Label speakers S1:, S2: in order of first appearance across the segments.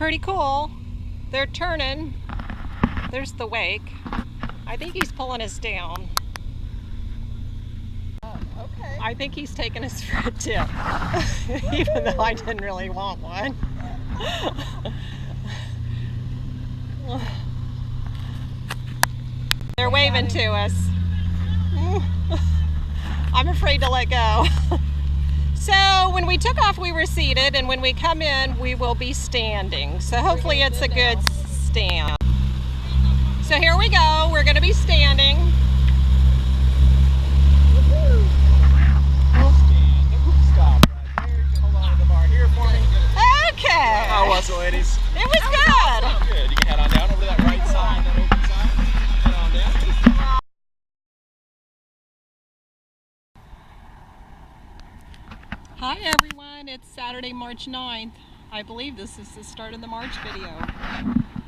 S1: pretty cool. They're turning. There's the wake. I think he's pulling us down.
S2: Okay.
S1: I think he's taking us for a tip, even though I didn't really want one. They're waving to us. I'm afraid to let go. So when we took off, we were seated, and when we come in, we will be standing. So hopefully it's a good stand. So here we go. We're going to be standing. Okay.
S3: How was it, ladies?
S1: It was good.
S3: Good. You can head on down over to that right side, that open side. Head on down.
S1: Hi everyone, it's Saturday, March 9th. I believe this is the start of the March video.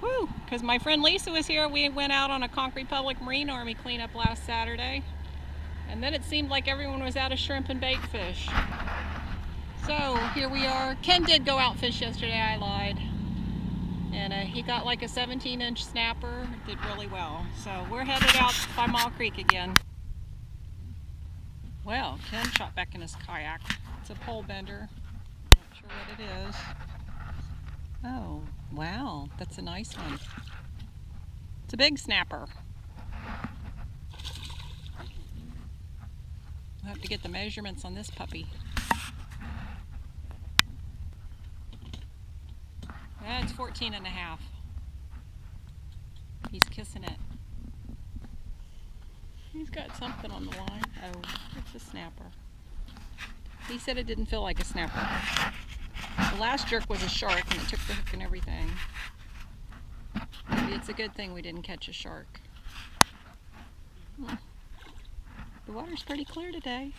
S1: Woo! Because my friend Lisa was here. We went out on a Concrete Public Marine Army cleanup last Saturday. And then it seemed like everyone was out of shrimp and bait fish. So here we are. Ken did go out fish yesterday, I lied. And he got like a 17-inch snapper, did really well. So we're headed out to 5 Mile Creek again. Well, Ken shot back in his kayak. It's a pole bender. Not sure what it is. Oh, wow, that's a nice one. It's a big snapper. We'll have to get the measurements on this puppy. It's 14 and a half. He's kissing it. He's got something on the line. Oh, it's a snapper. He said it didn't feel like a snapper. The last jerk was a shark and it took the hook and everything. Maybe it's a good thing we didn't catch a shark. The water's pretty clear today.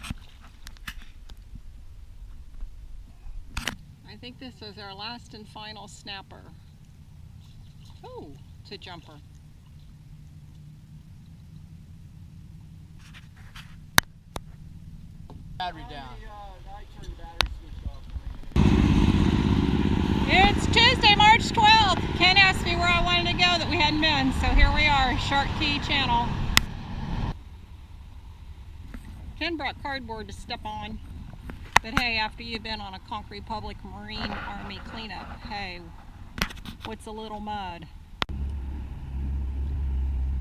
S1: I think this is our last and final snapper. Oh, it's a jumper.
S2: Battery down.
S1: It's Tuesday, March 12th. Ken asked me where I wanted to go that we hadn't been, so here we are, Shark Key Channel. Ken brought cardboard to step on. But hey, after you've been on a Concrete Public Marine Army cleanup, hey, what's a little mud?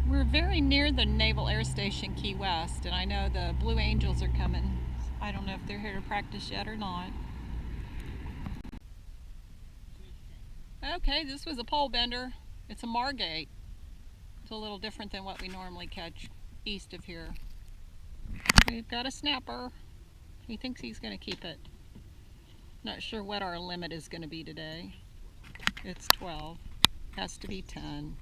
S1: We're very near the Naval Air Station, Key West, and I know the Blue Angels are coming. I don't know if they're here to practice yet or not. Okay, this was a pole bender. It's a margate. It's a little different than what we normally catch east of here. We've got a snapper. He thinks he's going to keep it. Not sure what our limit is going to be today. It's 12. Has to be 10.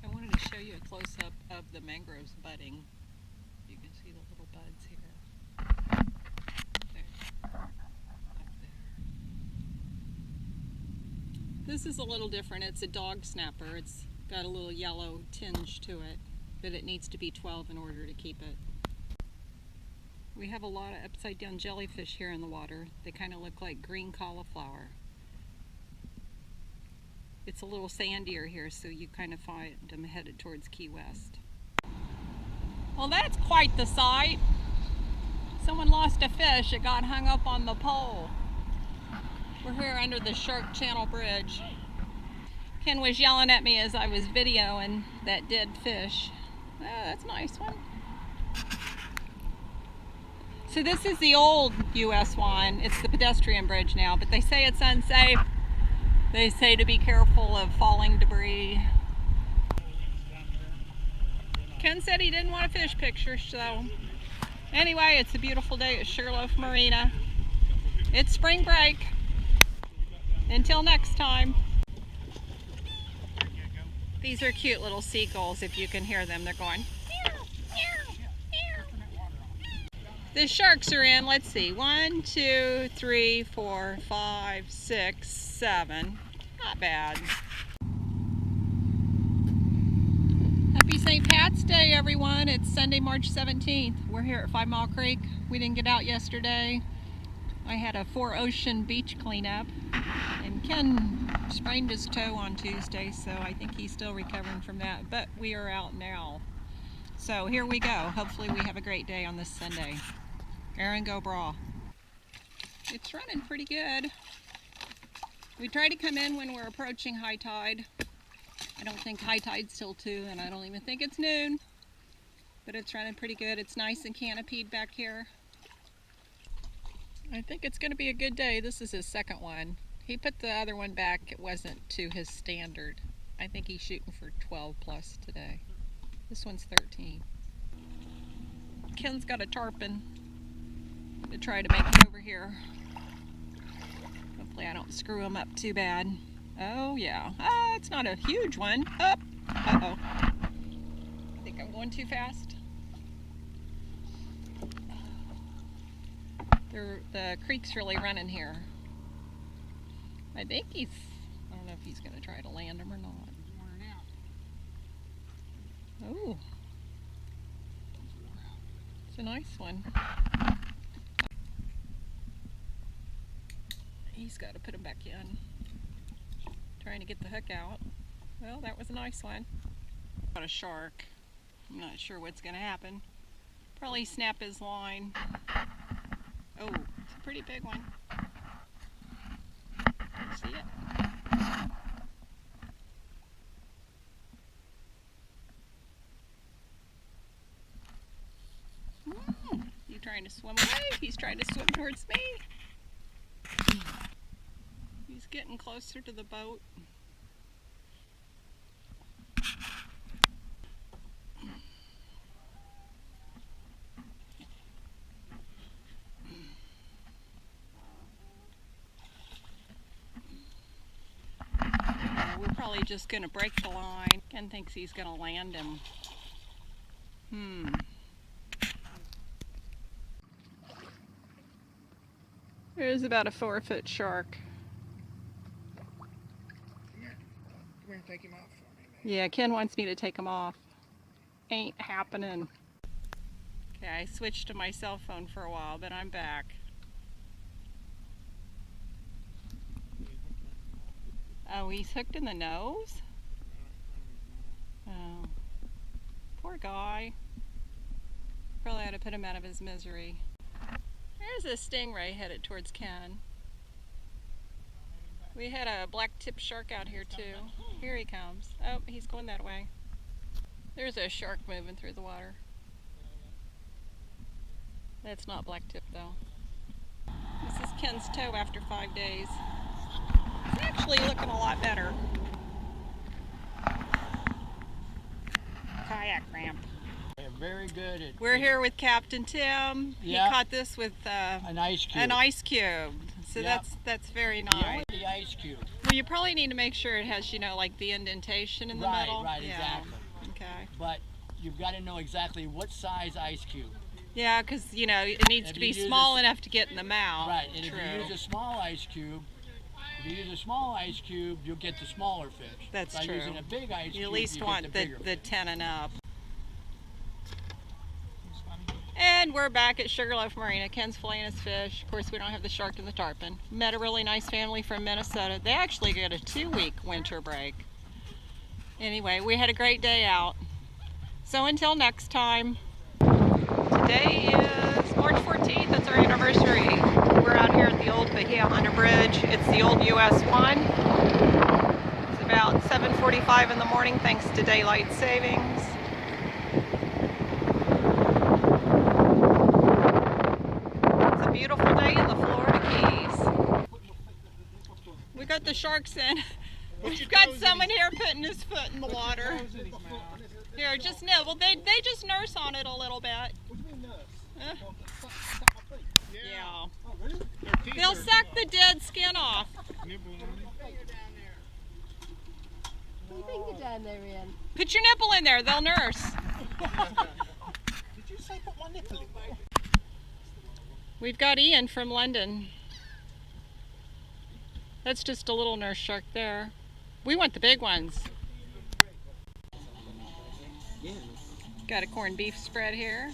S1: I wanted to show you a close-up of the mangroves budding. You can see the little buds here. There. Up there. This is a little different. It's a dog snapper. It's got a little yellow tinge to it, but it needs to be 12 in order to keep it. We have a lot of upside down jellyfish here in the water. They kind of look like green cauliflower. It's a little sandier here, so you kind of find them headed towards Key West. Well, that's quite the sight. Someone lost a fish. It got hung up on the pole. We're here under the Shark Channel Bridge. Ken was yelling at me as I was videoing that dead fish. Oh, that's a nice one. So this is the old US one. It's the pedestrian bridge now, but they say it's unsafe. They say to be careful of falling debris. Ken said he didn't want a fish picture, so anyway, it's a beautiful day at Sugarloaf Marina. It's spring break. Until next time. These are cute little seagulls, if you can hear them. They're going meow, meow, meow. The sharks are in, let's see, 1, 2, 3, 4, 5, 6, 7. Not bad. Happy St. Pat's Day, everyone. It's Sunday, March 17th. We're here at 5 Mile Creek. We didn't get out yesterday. I had a 4 Ocean beach cleanup, and Ken sprained his toe on Tuesday, so I think he's still recovering from that, but we are out now. So here we go. Hopefully we have a great day on this Sunday. Aaron, go brah. It's running pretty good. We try to come in when we're approaching high tide. I don't think high tide's till 2, and I don't even think it's noon. But it's running pretty good. It's nice and canopied back here. I think it's going to be a good day. This is his second one. He put the other one back. It wasn't to his standard. I think he's shooting for 12 plus today. This one's 13. Ken's got a tarpon to try to make it over here. Hopefully I don't screw him up too bad. Oh yeah. Ah, it's not a huge one. Up. Uh-oh. I think I'm going too fast. The creek's really running here. I think I don't know if he's going to try to land him or not. Oh, it's a nice one. He's got to put him back in. Trying to get the hook out. Well, that was a nice one. Got a shark. I'm not sure what's going to happen. Probably snap his line. Oh, it's a pretty big one. See it? You trying to swim away? He's trying to swim towards me. He's getting closer to the boat. We're probably just going to break the line. Ken thinks he's going to land him. There's about a 4-foot shark.
S3: Come here and take him off for me.
S1: Yeah, Ken wants me to take him off. Ain't happening. Okay, I switched to my cell phone for a while, but I'm back. Oh, he's hooked in the nose? Oh, poor guy. Probably ought to put him out of his misery. There's a stingray headed towards Ken. We had a black tip shark out here too. Here he comes. Oh, he's going that way. There's a shark moving through the water. That's not black tip though. This is Ken's toe after 5 days. It's actually looking a lot better. Kayak ramp.
S3: They're very good at...
S1: We're here with Captain Tim.
S3: Yeah.
S1: He caught this with
S3: an ice cube.
S1: an ice cube. So
S3: Yep.
S1: that's very
S3: Yeah,
S1: nice.
S3: with the ice cube.
S1: Well, you probably need to make sure it has, like the indentation in the middle.
S3: Right,
S1: Yeah.
S3: exactly.
S1: Okay.
S3: But you've got to know exactly what size ice cube.
S1: Yeah, because it needs
S3: If
S1: to
S3: you
S1: be
S3: use
S1: small enough to get in the mouth.
S3: Right, and
S1: True.
S3: if you use a small ice cube, you'll get the smaller fish.
S1: That's
S3: By
S1: true.
S3: using a big ice
S1: You
S3: cube,
S1: at least
S3: you
S1: want
S3: get the bigger
S1: the
S3: fish.
S1: 10 and up. And we're back at Sugarloaf Marina. Ken's filleting his fish. Of course, we don't have the shark and the tarpon. Met a really nice family from Minnesota. They actually get a 2-week winter break. Anyway, we had a great day out. So until next time. Today is March 14th. It's our anniversary. We're out here at the old Bahia Hunter Bridge. It's the old US 1. It's about 7:45 in the morning thanks to daylight savings. It's a beautiful day in the Florida Keys. We got the sharks in. We've got someone here putting his foot in the water. Here, just nibble. They just nurse on it a little bit. Yeah. They'll suck the dead skin off.
S2: What do you think you're down there, Ian?
S1: Put your nipple in there. They'll nurse.
S3: Did you say put my nipple in there?
S1: We've got Ian from London. That's just a little nurse shark there. We want the big ones. Got a corned beef spread here.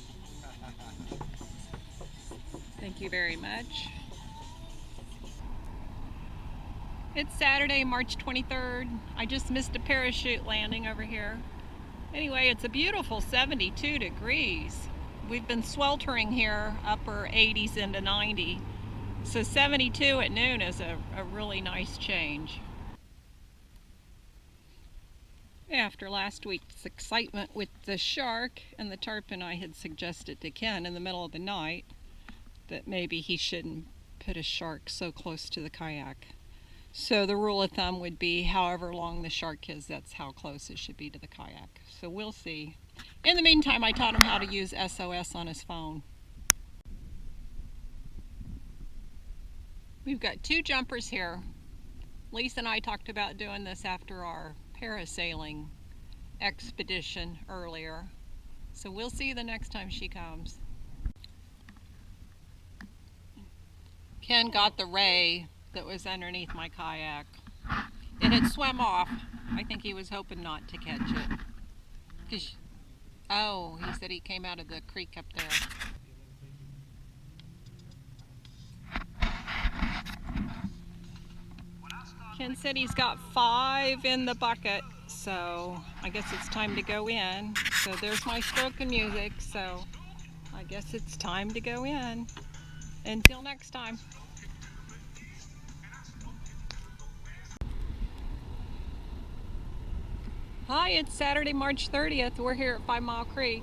S1: Thank you very much. It's Saturday, March 23rd. I just missed a parachute landing over here. Anyway, it's a beautiful 72 degrees. We've been sweltering here, upper 80s into 90. So 72 at noon is a really nice change. After last week's excitement with the shark and the tarpon, I had suggested to Ken in the middle of the night that maybe he shouldn't put a shark so close to the kayak. So the rule of thumb would be however long the shark is, that's how close it should be to the kayak. So we'll see. In the meantime, I taught him how to use SOS on his phone. We've got 2 jumpers here. Lisa and I talked about doing this after our parasailing expedition earlier. So we'll see the next time she comes. Ken got the ray that was underneath my kayak. It had swam off. I think he was hoping not to catch it. Oh, he said he came out of the creek up there. Ken said he's got 5 in the bucket, so I guess it's time to go in. So there's my stroking music, so I guess it's time to go in. Until next time. Hi, it's Saturday, March 30th. We're here at 5 Mile Creek.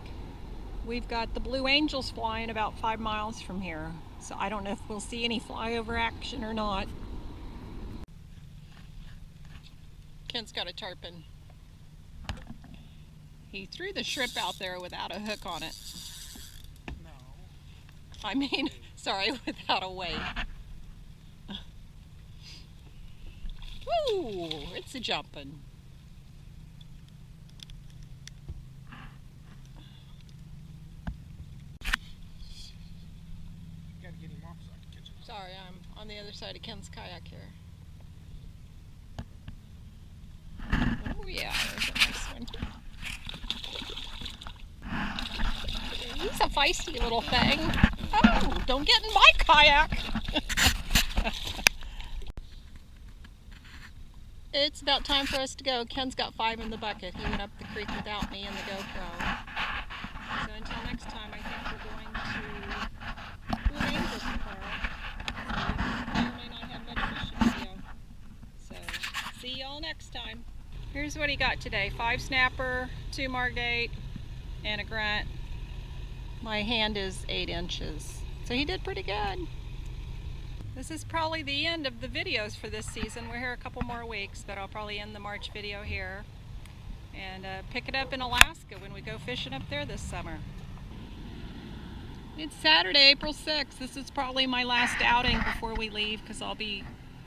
S1: We've got the Blue Angels flying about 5 miles from here. So I don't know if we'll see any flyover action or not. Ken's got a tarpon. He threw the shrimp out there without a hook on it.
S3: No.
S1: I mean, sorry, without a weight. Woo! It's a jumping.
S3: Gotta get him off so I can catch him.
S1: Sorry, I'm on the other side of Ken's kayak here. Oh yeah, there's a nice one. He's a feisty little thing. Oh, don't get in my kayak. It's about time for us to go. Ken's got 5 in the bucket. He went up the creek without me and the GoPro. So until next time, I think we're going to Blue Angels tomorrow. So we may not have much fishing video. So see y'all next time. Here's what he got today. 5 snapper, 2 margate, and a grunt. My hand is 8 inches. So he did pretty good. This is probably the end of the videos for this season. We're here a couple more weeks, but I'll probably end the March video here. And pick it up in Alaska when we go fishing up there this summer. It's Saturday, April 6th. This is probably my last outing before we leave because I'll be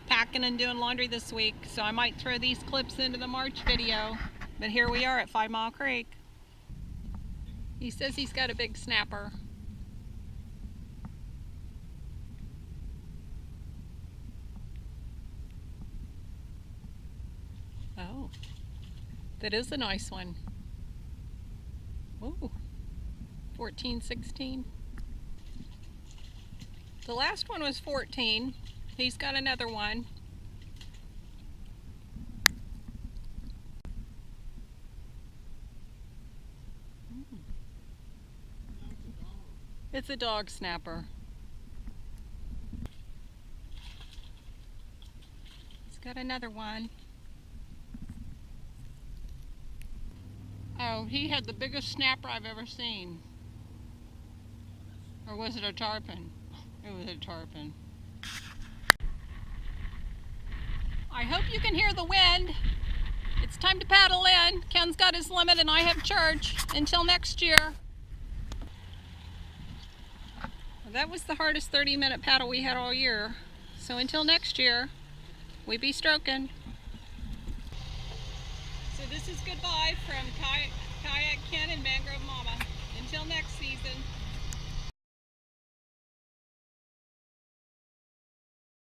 S1: packing and doing laundry this week. So I might throw these clips into the March video. But here we are at 5 Mile Creek. He says he's got a big snapper. Oh, that is a nice one. Ooh, 14, 16. The last one was 14. He's got another one. It's a dog snapper. He's got another one. Oh, he had the biggest snapper I've ever seen. Or was it a tarpon? It was a tarpon. I hope you can hear the wind. It's time to paddle in. Ken's got his limit and I have church. Until next year. Well, that was the hardest 30-minute paddle we had all year. So until next year, we be stroking. So this is goodbye from Kayak Ken and Mangrove Mama. Until next season.